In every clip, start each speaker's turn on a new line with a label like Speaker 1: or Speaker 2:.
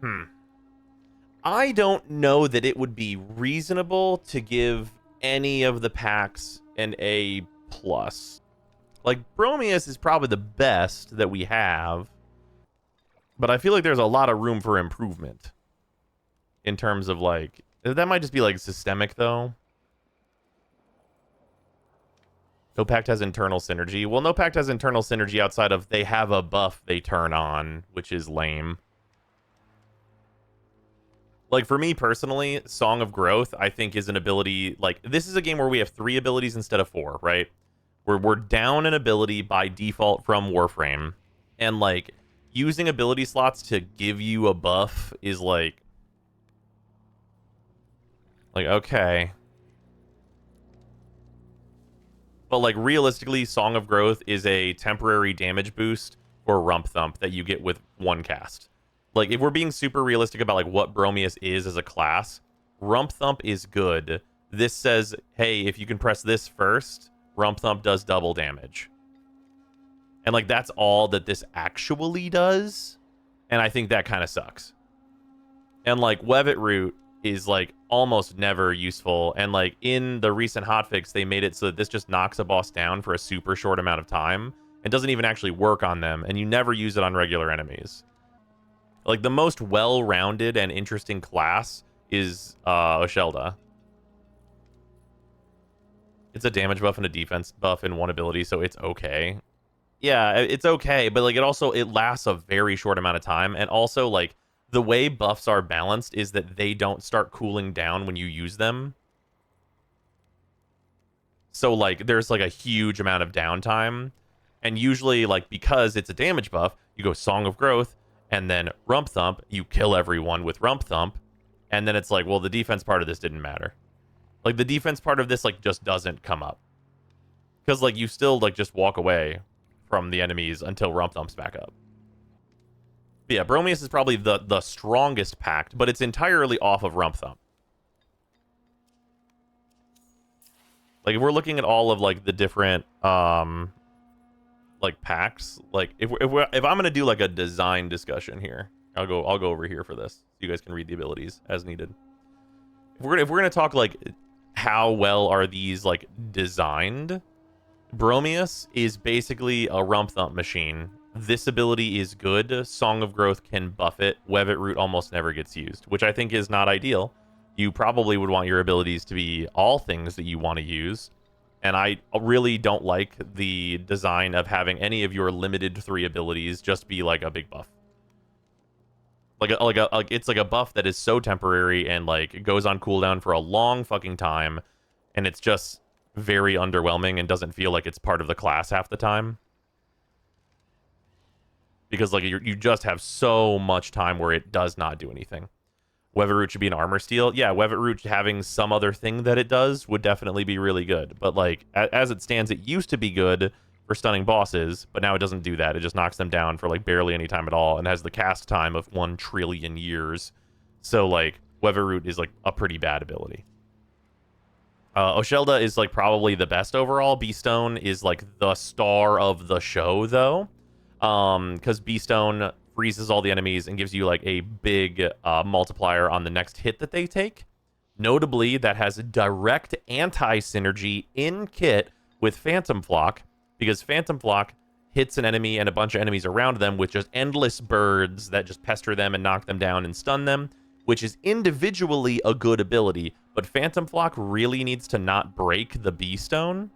Speaker 1: Hmm. I don't know that it would be reasonable to give any of the packs an A plus. Like, Bromius is probably the best that we have, but I feel like there's a lot of room for improvement in terms of, like, that might just be, like, systemic, though. No Pact has internal synergy. Well, no Pact has internal synergy outside of they have a buff they turn on, which is lame. Like, for me personally, Song of Growth, I think, is an ability, like, this is a game where we have 3 abilities instead of 4, right? We're down an ability by default from Warframe, and, like, using ability slots to give you a buff is, like, okay. But, like, realistically, Song of Growth is a temporary damage boost for Rump Thump that you get with one cast. Like, if we're being super realistic about, like, what Bromius is as a class, Rump Thump is good. This says, hey, if you can press this first, Rump Thump does double damage. And, like, that's all that this actually does. And I think that kind of sucks. And, like, Webbit Root is, like, almost never useful. And, like, in the recent hotfix, they made it so that this just knocks a boss down for a super short amount of time and doesn't even actually work on them. And you never use it on regular enemies. Like, the most well-rounded and interesting class is Oshelda. It's a damage buff and a defense buff in one ability, so it's okay. Yeah, it's okay, but, like, it lasts a very short amount of time, and also, like, the way buffs are balanced is that they don't start cooling down when you use them. So, like, there's, like, a huge amount of downtime, and usually, like, because it's a damage buff, you go Song of Growth, and then Rump Thump, you kill everyone with Rump Thump, and then it's like, well, the defense part of this didn't matter. Like, the defense part of this, like, just doesn't come up. Because, like, you still, like, just walk away from the enemies until Rump Thump's back up. But yeah, Bromius is probably the strongest pact, but it's entirely off of Rump Thump. Like, if we're looking at all of, like, the different, like, packs, like, if I'm gonna do, like, a design discussion here, I'll go over here for this, so you guys can read the abilities as needed. If we're gonna talk, like, how well are these, like, designed, Bromius is basically a Rump Thump machine. This ability is good. Song of Growth can buff it. Webbit Root almost never gets used, which I think is not ideal. You probably would want your abilities to be all things that you want to use. And I really don't like the design of having any of your limited 3 abilities just be like a big buff. Like it's like a buff that is so temporary and, like, it goes on cooldown for a long fucking time, and it's just very underwhelming and doesn't feel like it's part of the class half the time. Because, like, you just have so much time where it does not do anything. Webbit Root should be an armor steal. Yeah, Webbit Root having some other thing that it does would definitely be really good. But, like, as it stands, it used to be good for stunning bosses, but now it doesn't do that. It just knocks them down for, like, barely any time at all and has the cast time of 1 trillion years. So, like, Webbit Root is, like, a pretty bad ability. Oshelda is, like, probably the best overall. B-Stone is, like, the star of the show, though. Because B-Stone freezes all the enemies and gives you, like, a big multiplier on the next hit that they take. Notably, that has direct anti-synergy in kit with Phantom Flock, because Phantom Flock hits an enemy and a bunch of enemies around them with just endless birds that just pester them and knock them down and stun them, which is individually a good ability, but Phantom Flock really needs to not break the B-Stone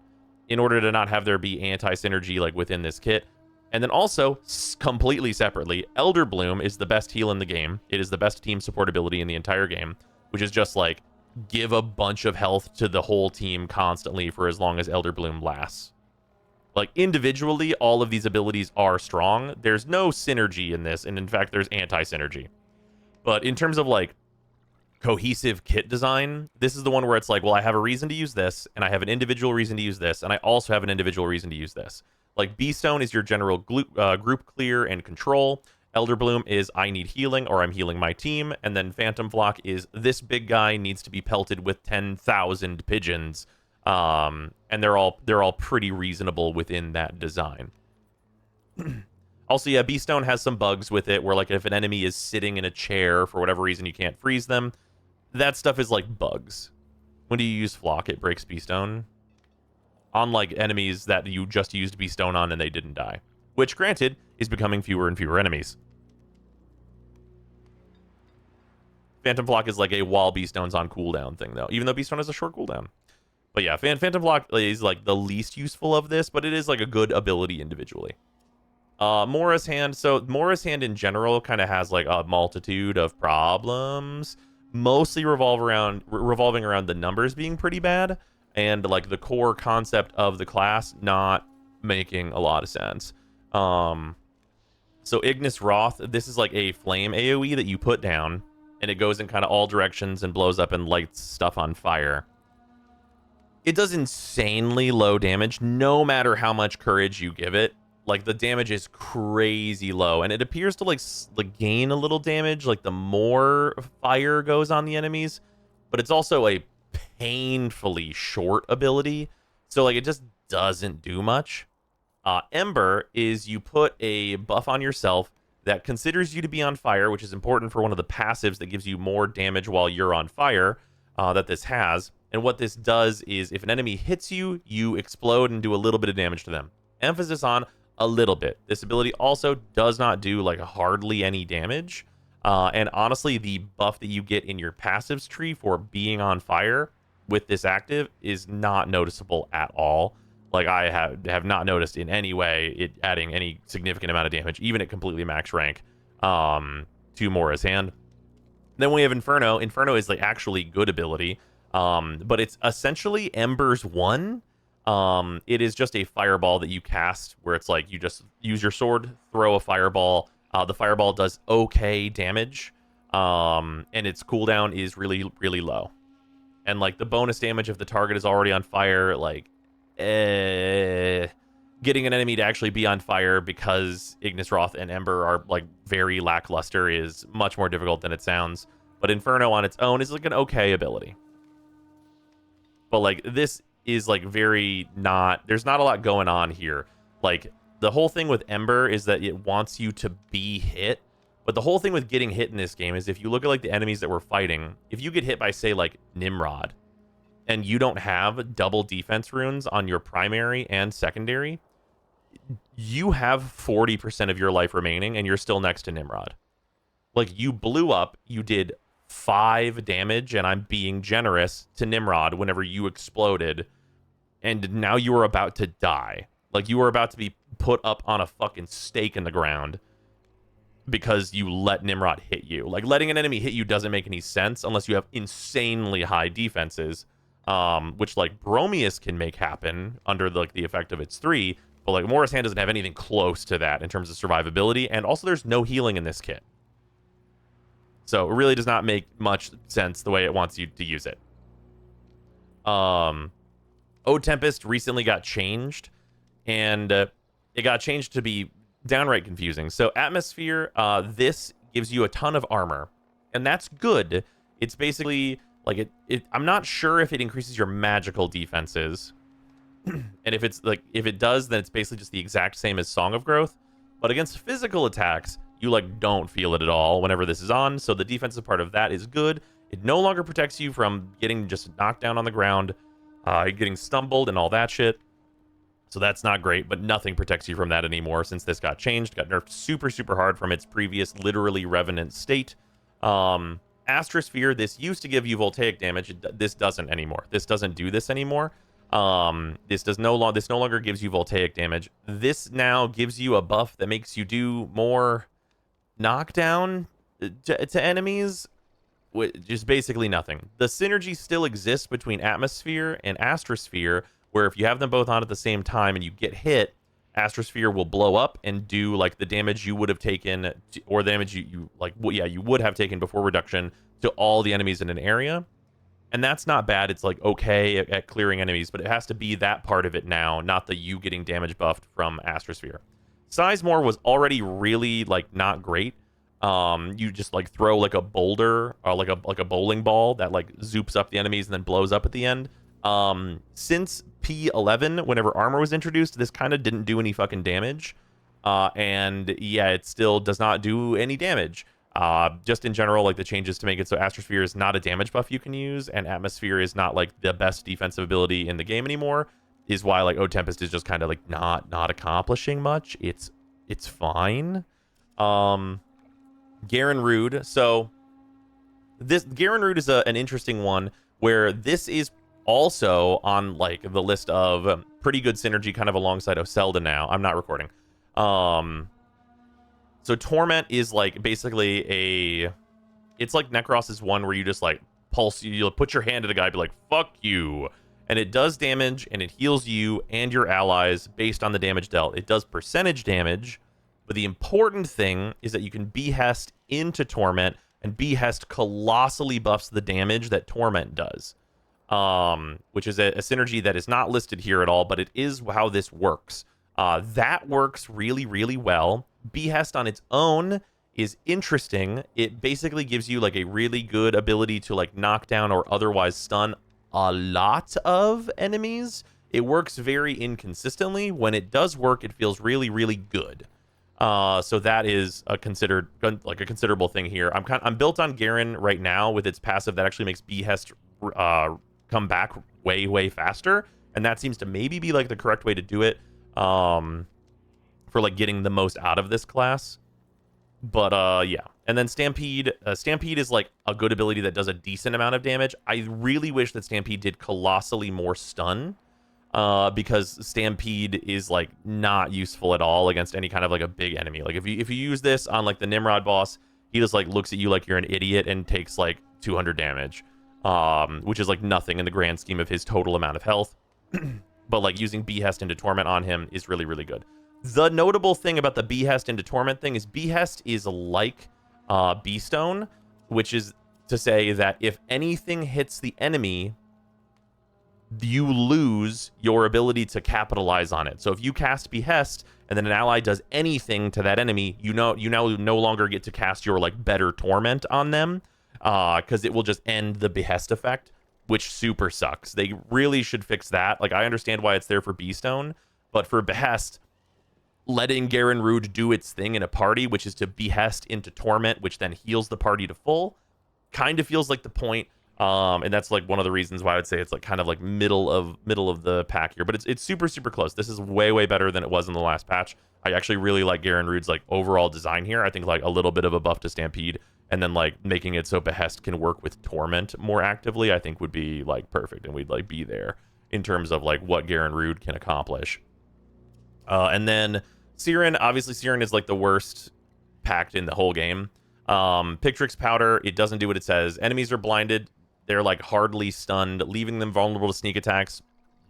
Speaker 1: in order to not have there be anti-synergy, like, within this kit. And then also, completely separately, Elder Bloom is the best heal in the game. It is the best team support ability in the entire game, which is just, like, give a bunch of health to the whole team constantly for as long as Elder Bloom lasts. Like, individually, all of these abilities are strong. There's no synergy in this, and in fact, there's anti-synergy. But in terms of, like, cohesive kit design, this is the one where it's like, well, I have a reason to use this, and I have an individual reason to use this, and I also have an individual reason to use this. Like, B-Stone is your general group clear and control. Elder Bloom is I need healing or I'm healing my team. And then Phantom Flock is this big guy needs to be pelted with 10,000 pigeons. And they're all pretty reasonable within that design. Also, yeah, Beastone has some bugs with it where, like, if an enemy is sitting in a chair for whatever reason, you can't freeze them. That stuff is like bugs. When do you use Flock? It breaks Beastone on, like, enemies that you just used Beastone on and they didn't die. Which, granted, is becoming fewer and fewer enemies. Phantom Flock is like a while Beastone's on cooldown thing, though, even though Beastone has a short cooldown. But yeah, Phantom Flock is like the least useful of this, but it is like a good ability individually. Mora's Hand. So Mora's Hand in general kind of has like a multitude of problems, mostly revolving around the numbers being pretty bad and like the core concept of the class not making a lot of sense. So Ignis Wrath, this is like a flame AoE that you put down, and it goes in kind of all directions and blows up and lights stuff on fire. It does insanely low damage, no matter how much courage you give it. Like, the damage is crazy low, and it appears to, like gain a little damage, like, the more fire goes on the enemies, but it's also a painfully short ability, so, like, it just doesn't do much. Ember is you put a buff on yourself that considers you to be on fire, which is important for one of the passives that gives you more damage while you're on fire, that this has. And what this does is if an enemy hits you, you explode and do a little bit of damage to them. Emphasis on a little bit. This ability also does not do like hardly any damage. And honestly, the buff that you get in your passives tree for being on fire with this active is not noticeable at all. Like, I have not noticed in any way it adding any significant amount of damage, even at completely max rank, to Mora's Hand. Then we have Inferno. Inferno is like actually good ability, but it's essentially Ember's 1. It is just a fireball that you cast where it's like you just use your sword, throw a fireball. The fireball does okay damage, and its cooldown is really, really low. And like the bonus damage if the target is already on fire, like getting an enemy to actually be on fire because Ignis Wrath and Ember are like very lackluster is much more difficult than it sounds. But Inferno on its own is like an okay ability. But like this is like very not, there's not a lot going on here. Like the whole thing with Ember is that it wants you to be hit. But the whole thing with getting hit in this game is if you look at like the enemies that we're fighting, if you get hit by say like Nimrod and you don't have double defense runes on your primary and secondary, you have 40% of your life remaining and you're still next to Nimrod. Like you blew up, you did 5 damage, and I'm being generous to Nimrod whenever you exploded, and now you are about to die. Like you are about to be put up on a fucking stake in the ground because you let Nimrod hit you. Like letting an enemy hit you doesn't make any sense unless you have insanely high defenses, which like Bromius can make happen under like the effect of its 3, but like Mora's Hand doesn't have anything close to that in terms of survivability, and also there's no healing in this kit. So it really does not make much sense the way it wants you to use it. Ode Tempest recently got changed, and it got changed to be downright confusing. So Atmosphere, this gives you a ton of armor, and that's good. It's basically like I'm not sure if it increases your magical defenses, and if it does, then it's basically just the exact same as Song of Growth. But against physical attacks, you like don't feel it at all whenever this is on. So the defensive part of that is good. It no longer protects you from getting just knocked down on the ground, getting stumbled and all that shit. So that's not great, but nothing protects you from that anymore since this got changed. Got nerfed super, super hard from its previous literally revenant state. Astrosphere, this used to give you voltaic damage. This doesn't anymore. This doesn't do this anymore. This no longer gives you voltaic damage. This now gives you a buff that makes you do more knockdown to enemies, which is basically nothing. The synergy still exists between Atmosphere and Astrosphere, where if you have them both on at the same time and you get hit, Astrosphere will blow up and do like the damage you would have taken, or the damage you would have taken before reduction to all the enemies in an area. And that's not bad. It's like okay at clearing enemies, but it has to be that part of it now, not the you getting damage buffed from Astrosphere. Sizemore was already really like not great. You just like throw like a boulder or like a bowling ball that like zoops up the enemies and then blows up at the end. Since P11, whenever armor was introduced, this kind of didn't do any fucking damage. And yeah, it still does not do any damage. Just in general, like the changes to make it so Astrosphere is not a damage buff you can use, and Atmosphere is not like the best defensive ability in the game anymore, is why like O Tempest is just kind of like not accomplishing much. It's fine. Garen Rude. So this Garen Rude is an interesting one where this is also on like the list of pretty good synergy kind of alongside Oselda now. I'm not recording. So Torment is like basically it's like Necros's one where you just like pulse, you'll put your hand at a guy, be like, fuck you. And it does damage and it heals you and your allies based on the damage dealt. It does percentage damage, but the important thing is that you can Behest into Torment, and Behest colossally buffs the damage that Torment does. Which is a synergy that is not listed here at all, but it is how this works. That works really, really well. Behest on its own is interesting. It basically gives you like a really good ability to like knock down or otherwise stun a lot of enemies. It works very inconsistently. When it does work, it feels really, really good. So that is a considerable thing here. I'm built on Garen right now with its passive that actually makes Behest come back way, way faster, and that seems to maybe be like the correct way to do it. For like getting the most out of this class. But yeah. And then Stampede. Stampede is like a good ability that does a decent amount of damage. I really wish that Stampede did colossally more stun. Because Stampede is like not useful at all against any kind of like a big enemy. Like if you use this on like the Nimrod boss, he just like looks at you like you're an idiot and takes like 200 damage. Which is like nothing in the grand scheme of his total amount of health. But like using Behest into Torment on him is really, really good. The notable thing about the Behest into Torment thing is Behest is like Beastone, which is to say that if anything hits the enemy, you lose your ability to capitalize on it. So if you cast Behest and then an ally does anything to that enemy, you now no longer get to cast your like better Torment on them, because it will just end the Behest effect, which super sucks. They really should fix that. Like, I understand why it's there for Beastone, but for Behest, letting Garen Rude do its thing in a party, which is to Behest into Torment, which then heals the party to full, kind of feels like the point. And that's like one of the reasons why I would say it's like kind of like middle of the pack here. But it's super, super close. This is way, way better than it was in the last patch. I actually really like Garen Rude's like overall design here. I think like a little bit of a buff to Stampede, and then like making it so Behest can work with Torment more actively, I think would be like perfect, and we'd like be there in terms of like what Garen Rude can accomplish. And then Siren, obviously Siren is like the worst pact in the whole game. Pictrix Powder, it doesn't do what it says. Enemies are blinded. They're like hardly stunned, leaving them vulnerable to sneak attacks.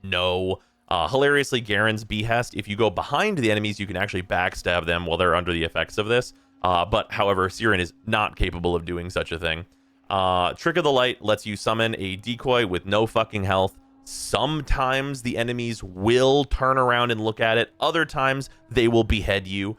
Speaker 1: No. Hilariously, Garen's Behest, if you go behind the enemies, you can actually backstab them while they're under the effects of this. But however, Siren is not capable of doing such a thing. Trick of the Light lets you summon a decoy with no fucking health. Sometimes the enemies will turn around and look at it. Other times, they will behead you.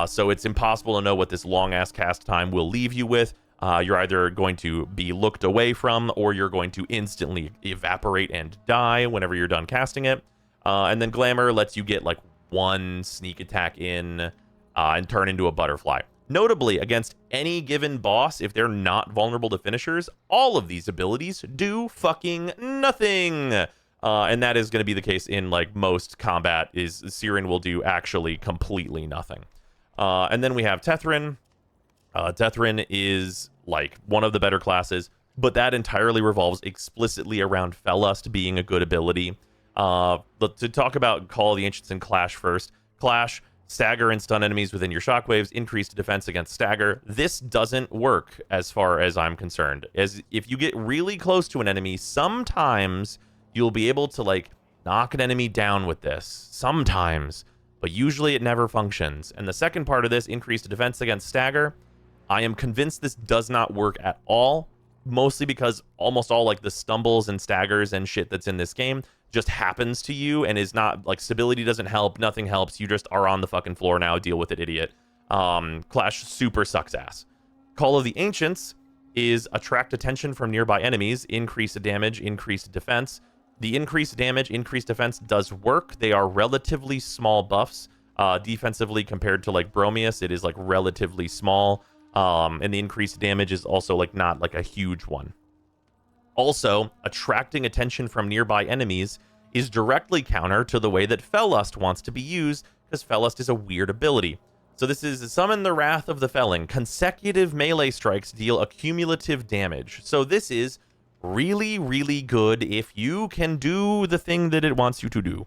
Speaker 1: So it's impossible to know what this long-ass cast time will leave you with. You're either going to be looked away from, or you're going to instantly evaporate and die whenever you're done casting it. And then Glamour lets you get like one sneak attack in and turn into a butterfly. Notably, against any given boss, if they're not vulnerable to finishers, all of these abilities do fucking nothing. And that is going to be the case in like most combat, is Siren will do actually completely nothing. And then we have Tethrin. Tethrin is like one of the better classes, but that entirely revolves explicitly around Fellust being a good ability. To talk about Call of the Ancients and Clash first. Clash, stagger and stun enemies within your shockwaves, increased defense against stagger. This doesn't work as far as I'm concerned. As if you get really close to an enemy, sometimes you'll be able to like knock an enemy down with this. Sometimes, but usually it never functions. And the second part of this, increased defense against stagger, I am convinced this does not work at all, mostly because almost all like the stumbles and staggers and shit that's in this game just happens to you and is not like stability doesn't help, nothing helps. You just are on the fucking floor now. Deal with it, idiot. Clash super sucks ass. Call of the Ancients is attract attention from nearby enemies, increase damage, increase defense. The increased damage, increased defense does work. They are relatively small buffs. Defensively, compared to like Bromius, it is like relatively small. And the increased damage is also like not like a huge one. Also, attracting attention from nearby enemies is directly counter to the way that Fellust wants to be used, because Fellust is a weird ability. So this is Summon the Wrath of the Felling. Consecutive melee strikes deal accumulative damage. So this is really, really good if you can do the thing that it wants you to do.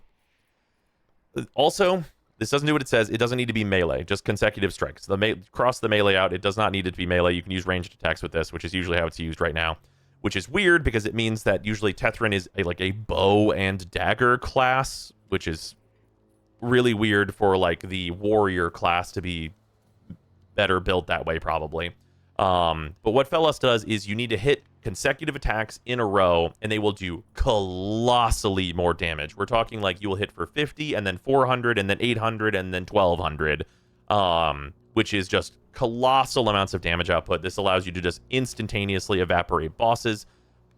Speaker 1: Also, this doesn't do what it says. It doesn't need to be melee, just consecutive strikes. Cross the melee out. It does not need it to be melee. You can use ranged attacks with this, which is usually how it's used right now, which is weird because it means that usually Tethrin is like a bow and dagger class, which is really weird for like the warrior class to be better built that way probably. But what Fellus does is you need to hit consecutive attacks in a row, and they will do colossally more damage. We're talking like you will hit for 50, and then 400, and then 800, and then 1200, which is just colossal amounts of damage output. This allows you to just instantaneously evaporate bosses.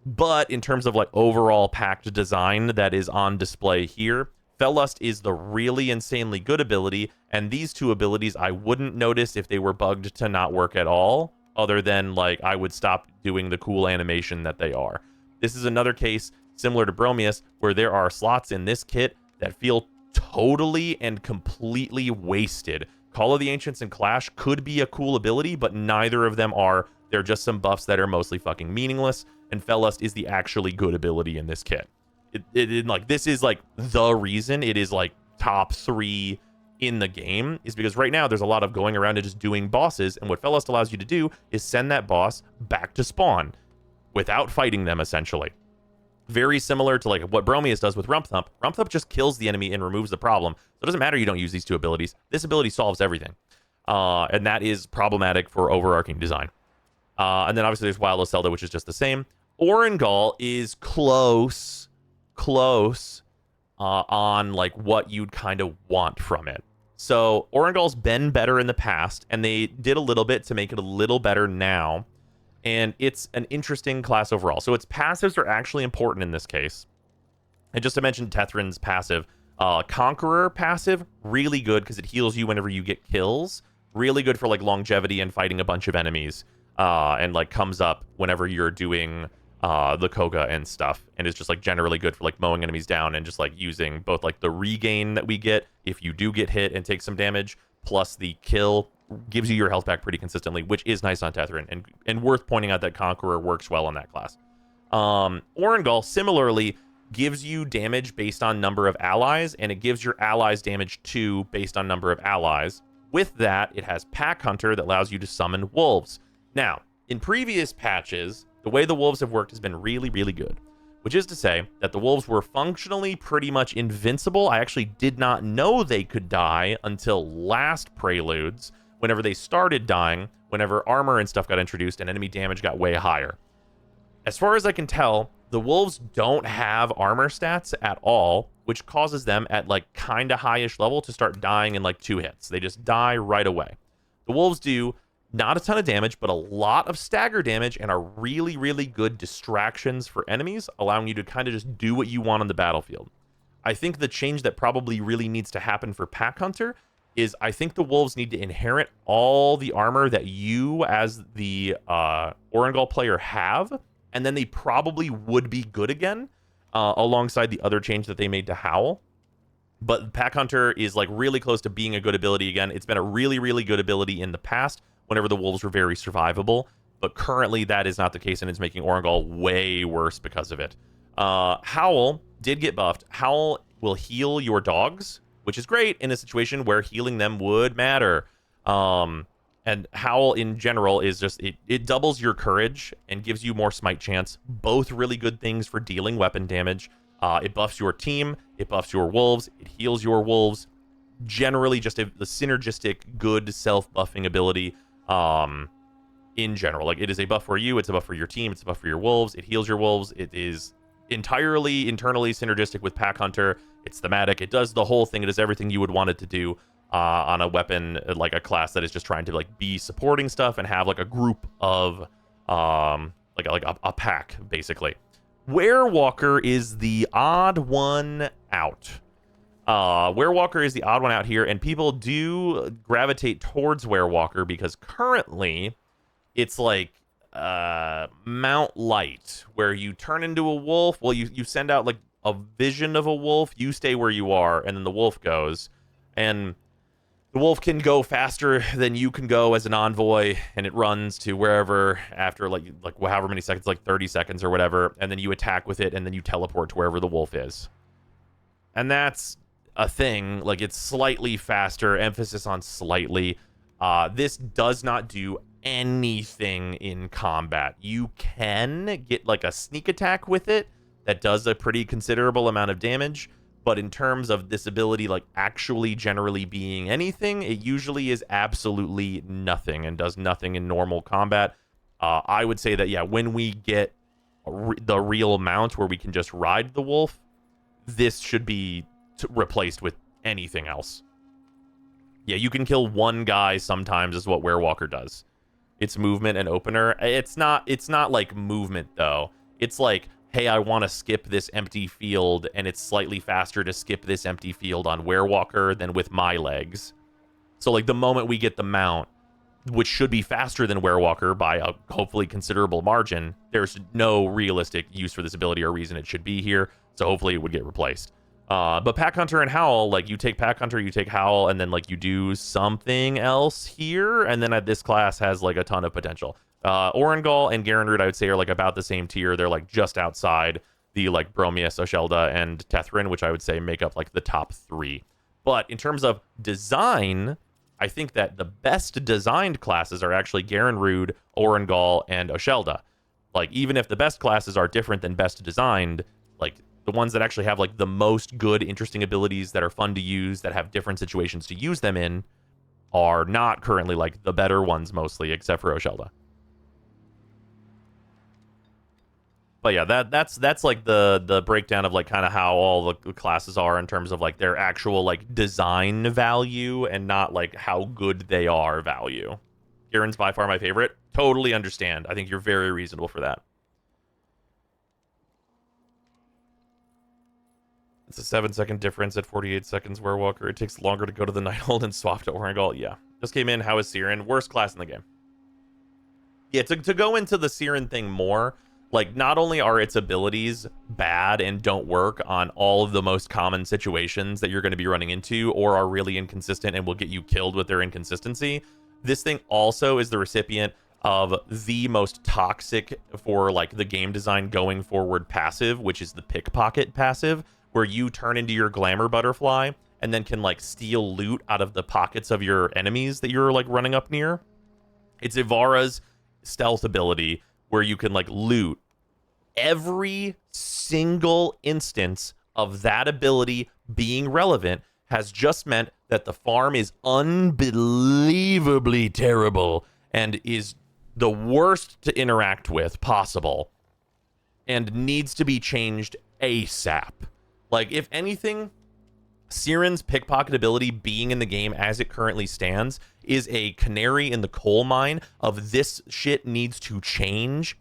Speaker 1: But in terms of like overall packed design that is on display here, Fellust is the really insanely good ability, and these two abilities I wouldn't notice if they were bugged to not work at all, other than like I would stop doing the cool animation that they are. This is another case similar to Bromius where there are slots in this kit that feel totally and completely wasted. Call of the Ancients and Clash could be a cool ability, but neither of them are. They're just some buffs that are mostly fucking meaningless, and Fellust is the actually good ability in this kit. Like this is like the reason it is like top 3 in the game, is because right now there's a lot of going around and just doing bosses, and what Fellust allows you to do is send that boss back to spawn without fighting them, essentially. Very similar to like what Bromius does with Rump Thump. Rump Thump just kills the enemy and removes the problem, so it doesn't matter you don't use these two abilities. This ability solves everything, and that is problematic for overarching design. And then obviously there's Wild Zelda, which is just the same. Orangol is close on like what you'd kind of want from it. So Orangol's been better in the past, and they did a little bit to make it a little better now. And it's an interesting class overall. So its passives are actually important in this case. And just to mention Tethrin's passive, Conqueror passive, really good because it heals you whenever you get kills. Really good for like longevity and fighting a bunch of enemies. And like comes up whenever you're doing the Koga and stuff, and it's just like generally good for like mowing enemies down and just like using both like the regain that we get if you do get hit and take some damage, plus the kill gives you your health back pretty consistently, which is nice on Tethrin, and worth pointing out that Conqueror works well on that class. Orangol similarly gives you damage based on number of allies, and it gives your allies damage too based on number of allies. With that, it has Pack Hunter that allows you to summon wolves. Now, in previous patches, the way the wolves have worked has been really, really good, which is to say that the wolves were functionally pretty much invincible. I actually did not know they could die until last Preludes, whenever they started dying, whenever armor and stuff got introduced and enemy damage got way higher. As far as I can tell, the wolves don't have armor stats at all, which causes them at like kind of highish level to start dying in like 2 hits. They just die right away. The wolves do not a ton of damage, but a lot of stagger damage, and are really, really good distractions for enemies, allowing you to kind of just do what you want on the battlefield. I think the change that probably really needs to happen for Pack Hunter is I think the wolves need to inherit all the armor that you as the Orangol player have, and then they probably would be good again, alongside the other change that they made to Howl. But Pack Hunter is like really close to being a good ability again. It's been a really, really good ability in the past, whenever the wolves were very survivable, but currently that is not the case, and it's making Orangol way worse because of it. Howl did get buffed. Howl will heal your dogs, which is great in a situation where healing them would matter. And Howl in general is just, it doubles your courage and gives you more smite chance. Both really good things for dealing weapon damage. It buffs your team, it buffs your wolves, it heals your wolves. Generally just the synergistic, good self-buffing ability. In general, like it is a buff for you, it's a buff for your team, it's a buff for your wolves, it heals your wolves, it is entirely internally synergistic with Pack Hunter, it's thematic, it does the whole thing, it does everything you would want it to do on a weapon, like a class that is just trying to like be supporting stuff and have like a group of like a pack, basically. Werewalker is the odd one out. Werewalker is the odd one out here, and people do gravitate towards Werewalker because currently it's like Mount Light, where you turn into a wolf. Well, you send out like a vision of a wolf, you stay where you are, and then the wolf goes. And the wolf can go faster than you can go as an envoy, and it runs to wherever after like however many seconds, like 30 seconds or whatever, and then you attack with it, and then you teleport to wherever the wolf is. And that's a thing. Like, it's slightly faster, emphasis on slightly. This does not do anything in combat. You can get like a sneak attack with it that does a pretty considerable amount of damage, but in terms of this ability like actually generally being anything, it usually is absolutely nothing and does nothing in normal combat. I would say that, yeah, when we get the real mount where we can just ride the wolf, this should be replaced with anything else. Yeah, you can kill one guy sometimes is what Werewalker does. It's movement and opener. It's not like movement though. It's like, hey, I want to skip this empty field, and it's slightly faster to skip this empty field on Werewalker than with my legs. So like the moment we get the mount, which should be faster than Werewalker by a hopefully considerable margin, there's no realistic use for this ability or reason it should be here. So hopefully it would get replaced. But Pack Hunter and Howl, like you take Pack Hunter, you take Howl, and then like you do something else here, and then this class has like a ton of potential. Orangol and Garanrud, I would say, are like about the same tier. They're like just outside the like Bromius, Oshelda, and Tethrin, which I would say make up like the top 3. But in terms of design, I think that the best designed classes are actually Garanrud, Orangol, and Oshelda. Like, even if the best classes are different than best designed, like the ones that actually have like the most good, interesting abilities that are fun to use, that have different situations to use them in, are not currently like the better ones mostly, except for Oshelda. But yeah, that's like the breakdown of like kind of how all the classes are in terms of like their actual like design value and not like how good they are value. Garen's by far my favorite. Totally understand. I think you're very reasonable for that. It's a 7-second difference at 48 seconds Werewalker. It takes longer to go to the Nighthold and swap to Orangol. Yeah. Just came in. How is Siren? Worst class in the game. Yeah, to go into the Siren thing more, like, not only are its abilities bad and don't work on all of the most common situations that you're going to be running into, or are really inconsistent and will get you killed with their inconsistency, this thing also is the recipient of the most toxic for, like, the game design going forward passive, which is the Pickpocket passive, where you turn into your Glamour Butterfly and then can, like, steal loot out of the pockets of your enemies that you're, like, running up near. It's Ivara's stealth ability where you can, like, loot. Every single instance of that ability being relevant has just meant that the farm is unbelievably terrible and is the worst to interact with possible and needs to be changed ASAP. Like, if anything, Siren's pickpocket ability being in the game as it currently stands is a canary in the coal mine of this shit needs to change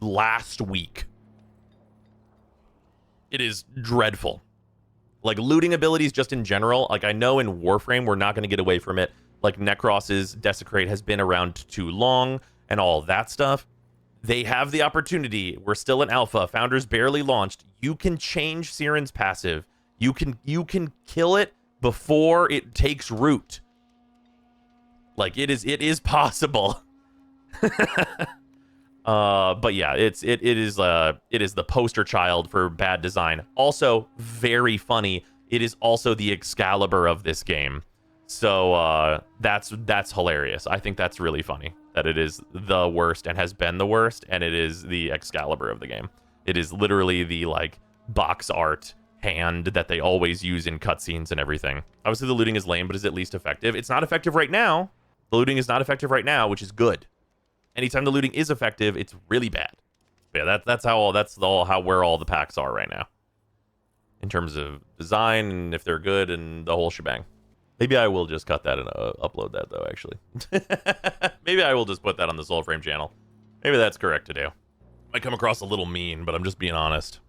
Speaker 1: last week. It is dreadful. Like, looting abilities just in general, like, I know in Warframe we're not going to get away from it. Like, Necros's Desecrate has been around too long and all that stuff. They have the opportunity. We're still in alpha. Founders barely launched. You can change Siren's passive. You can kill it before it takes root. Like, it is possible. But yeah, it is the poster child for bad design. Also, very funny. It is also the Excalibur of this game. So that's hilarious. I think that's really funny that it is the worst and has been the worst, and it is the Excalibur of the game. It is literally the like box art hand that they always use in cutscenes and everything. Obviously, the looting is lame, but is at least effective. It's not effective right now. The looting is not effective right now, which is good. Anytime the looting is effective, it's really bad. But yeah, that's where all the packs are right now, in terms of design and if they're good and the whole shebang. Maybe I will just cut that and upload that though. Actually, maybe I will just put that on the Soulframe channel. Maybe that's correct to do. Might come across a little mean, but I'm just being honest.